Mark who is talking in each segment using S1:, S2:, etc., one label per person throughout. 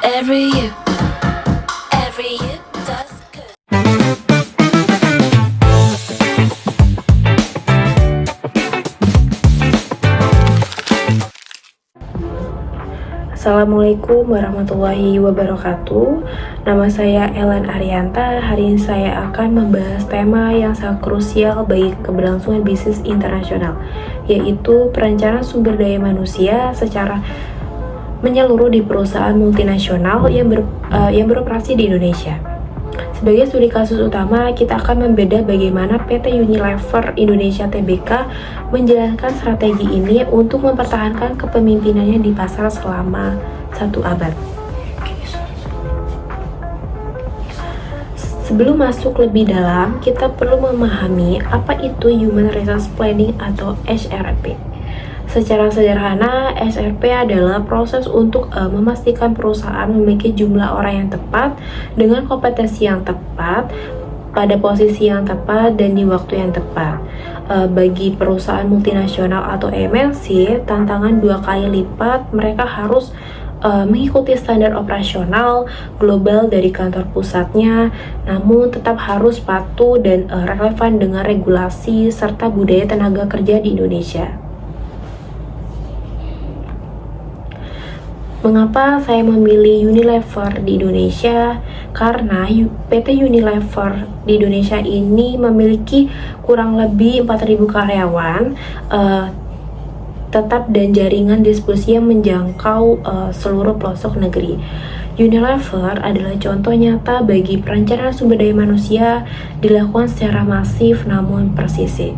S1: Every you does good.
S2: Assalamualaikum warahmatullahi wabarakatuh. Nama saya Ellen Arianta. Hari ini saya akan membahas tema yang sangat krusial bagi keberlangsungan bisnis internasional, yaitu perencanaan sumber daya manusia secara menyeluruh di perusahaan multinasional yang beroperasi di Indonesia. Sebagai studi kasus utama, kita akan membeda bagaimana PT Unilever Indonesia Tbk menjalankan strategi ini untuk mempertahankan kepemimpinannya di pasar selama 1 abad. Sebelum masuk lebih dalam, kita perlu memahami apa itu Human Resource Planning atau HRP. Secara sederhana, SRP adalah proses untuk memastikan perusahaan memiliki jumlah orang yang tepat dengan kompetensi yang tepat pada posisi yang tepat dan di waktu yang tepat. Bagi perusahaan multinasional atau MNC, tantangan 2 kali lipat. Mereka harus mengikuti standar operasional global dari kantor pusatnya, namun tetap harus patuh dan relevan dengan regulasi serta budaya tenaga kerja di Indonesia. Mengapa saya memilih Unilever di Indonesia? Karena PT Unilever di Indonesia ini memiliki kurang lebih 4.000 karyawan, tetap dan jaringan distribusi yang menjangkau seluruh pelosok negeri. Unilever adalah contoh nyata bagi perencanaan sumber daya manusia dilakukan secara masif namun presisi.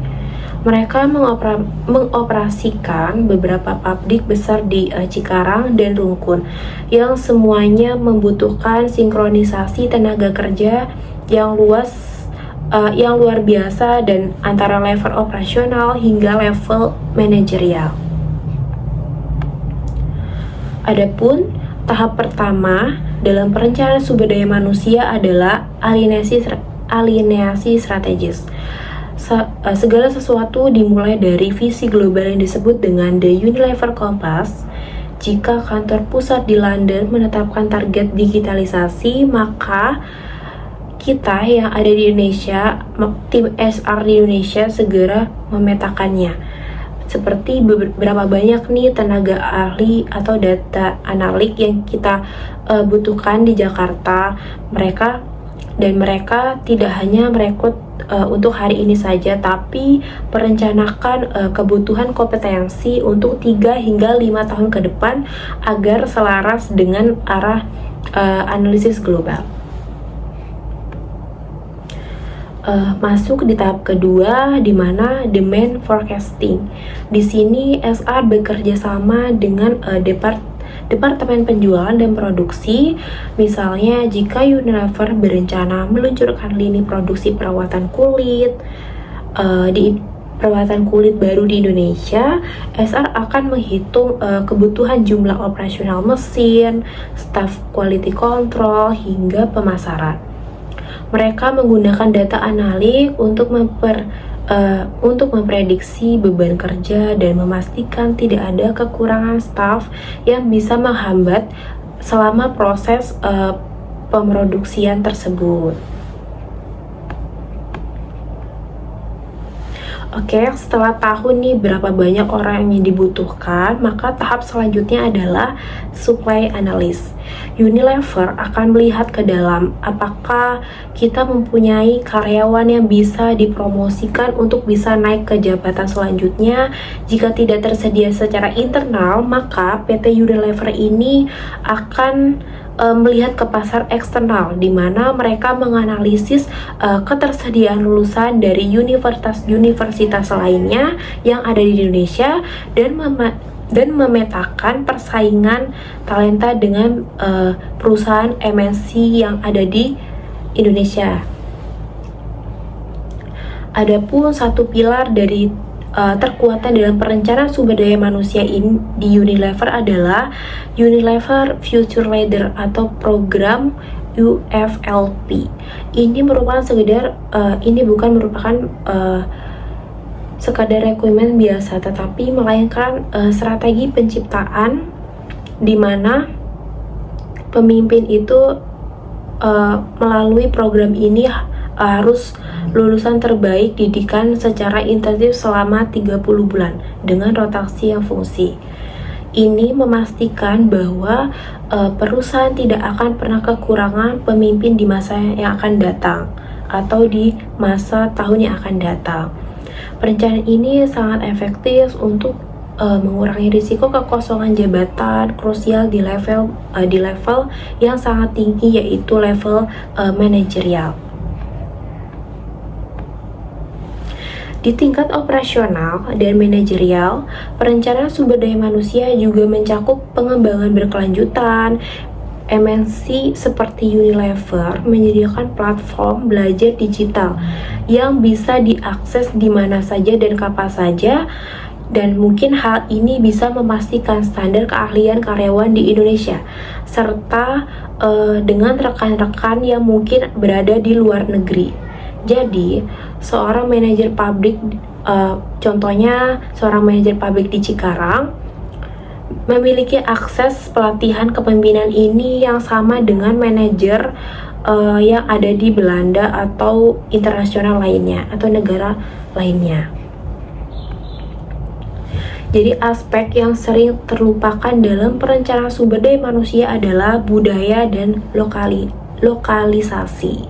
S2: Mereka mengoperasikan beberapa pabrik besar di Cikarang dan Rungkun yang semuanya membutuhkan sinkronisasi tenaga kerja yang luar biasa dan antara level operasional hingga level manajerial. Adapun tahap pertama dalam perencanaan sumber daya manusia adalah alineasi strategis. Segala sesuatu dimulai dari visi global yang disebut dengan The Unilever Compass. Jika kantor pusat di London menetapkan target digitalisasi, maka kita yang ada di Indonesia, tim SR di Indonesia segera memetakannya. Seperti berapa banyak nih tenaga ahli atau data analik yang kita butuhkan di Jakarta. Mereka tidak hanya merekrut untuk hari ini saja, tapi merencanakan kebutuhan kompetensi untuk 3 hingga 5 tahun ke depan agar selaras dengan arah analisis global. Masuk di tahap kedua, di mana demand forecasting. Di sini SR bekerja sama dengan Departemen Penjualan dan Produksi. Misalnya, jika Unilever berencana meluncurkan lini produksi perawatan kulit baru di Indonesia, SR akan menghitung kebutuhan jumlah operasional mesin, staf quality control, hingga pemasaran. Mereka menggunakan data analik untuk memprediksi beban kerja dan memastikan tidak ada kekurangan staf yang bisa menghambat selama proses pemroduksian tersebut. Oke, setelah tahu nih berapa banyak orang yang dibutuhkan, maka tahap selanjutnya adalah supply analyst. Unilever akan melihat ke dalam apakah kita mempunyai karyawan yang bisa dipromosikan untuk bisa naik ke jabatan selanjutnya. Jika tidak tersedia secara internal, maka PT Unilever ini akan melihat ke pasar eksternal, di mana mereka menganalisis ketersediaan lulusan dari universitas lainnya yang ada di Indonesia dan memetakan persaingan talenta dengan perusahaan MNC yang ada di Indonesia. Adapun satu pilar dari terkuatan dalam perencanaan sumber daya manusia di Unilever adalah Unilever Future Leader atau program UFLP. Ini bukan merupakan sekadar requirement biasa, tetapi melainkan strategi penciptaan di mana pemimpin itu melalui program ini harus lulusan terbaik didikan secara intensif selama 30 bulan dengan rotasi yang fungsi. Ini memastikan bahwa perusahaan tidak akan pernah kekurangan pemimpin di masa yang akan datang atau di masa tahun yang akan datang. Perencanaan ini sangat efektif untuk mengurangi risiko kekosongan jabatan krusial di level yang sangat tinggi, yaitu level manajerial. Di tingkat operasional dan manajerial, perencanaan sumber daya manusia juga mencakup pengembangan berkelanjutan. MNC seperti Unilever menyediakan platform belajar digital yang bisa diakses di mana saja dan kapan saja, dan mungkin hal ini bisa memastikan standar keahlian karyawan di Indonesia serta dengan rekan-rekan yang mungkin berada di luar negeri. Jadi, seorang manajer pabrik, contohnya seorang manajer pabrik di Cikarang memiliki akses pelatihan kepemimpinan ini yang sama dengan manajer yang ada di Belanda atau internasional lainnya atau negara lainnya. Jadi aspek yang sering terlupakan dalam perencanaan sumber daya manusia adalah budaya dan lokalisasi.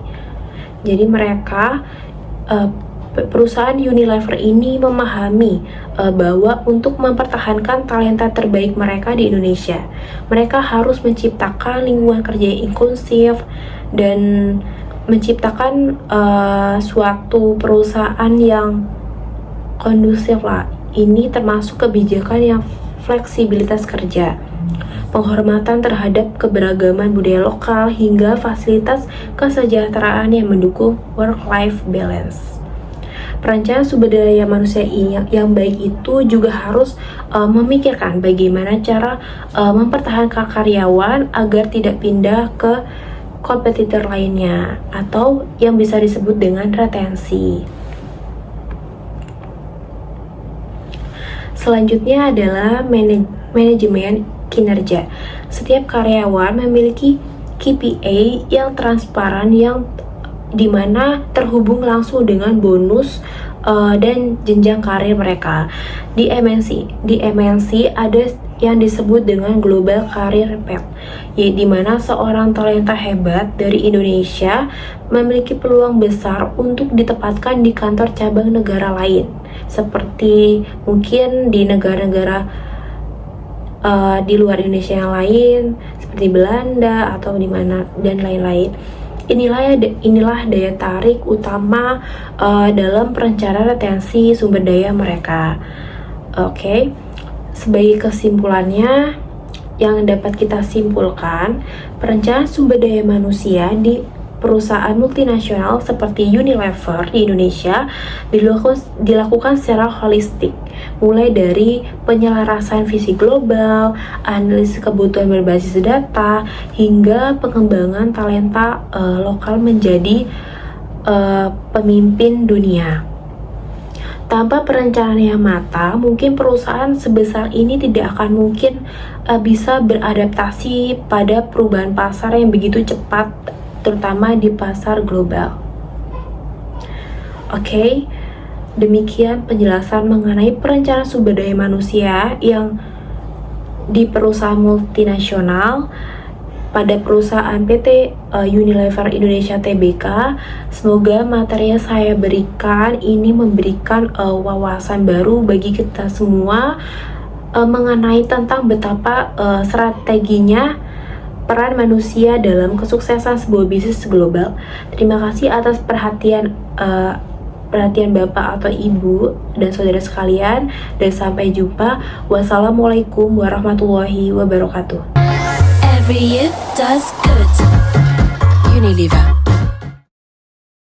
S2: Jadi mereka perusahaan Unilever ini memahami bahwa untuk mempertahankan talenta terbaik mereka di Indonesia, mereka harus menciptakan lingkungan kerja yang inklusif dan menciptakan suatu perusahaan yang kondusif lah. Ini termasuk kebijakan yang fleksibilitas kerja, penghormatan terhadap keberagaman budaya lokal, hingga fasilitas kesejahteraan yang mendukung work-life balance. Perencanaan sumber daya manusia yang baik itu juga harus memikirkan bagaimana cara mempertahankan karyawan agar tidak pindah ke kompetitor lainnya atau yang bisa disebut dengan retensi. Selanjutnya adalah manajemen kinerja. Setiap karyawan memiliki KPI yang transparan yang dimana terhubung langsung dengan bonus dan jenjang karir mereka. Di MNC ada yang disebut dengan Global Career Path, di mana seorang talenta hebat dari Indonesia memiliki peluang besar untuk ditempatkan di kantor cabang negara lain, seperti mungkin di negara-negara di luar Indonesia yang lain, seperti Belanda atau di mana dan lain-lain. Inilah daya tarik utama dalam perencanaan retensi sumber daya mereka. Oke. Sebagai kesimpulannya, yang dapat kita simpulkan, perencanaan sumber daya manusia di perusahaan multinasional seperti Unilever di Indonesia dilakukan secara holistik, mulai dari penyelarasan visi global, analisis kebutuhan berbasis data, hingga pengembangan talenta lokal menjadi pemimpin dunia. Tanpa perencanaan yang matang, mungkin perusahaan sebesar ini tidak akan mungkin bisa beradaptasi pada perubahan pasar yang begitu cepat, terutama di pasar global. Oke, demikian penjelasan mengenai perencanaan sumber daya manusia yang di perusahaan multinasional pada perusahaan PT Unilever Indonesia Tbk. Semoga materi yang saya berikan ini memberikan wawasan baru bagi kita semua mengenai tentang betapa strateginya peran manusia dalam kesuksesan sebuah bisnis global. Terima kasih atas perhatian Bapak atau Ibu dan saudara sekalian, dan sampai jumpa. Wassalamualaikum warahmatullahi wabarakatuh.
S1: Every year does good. Unilever.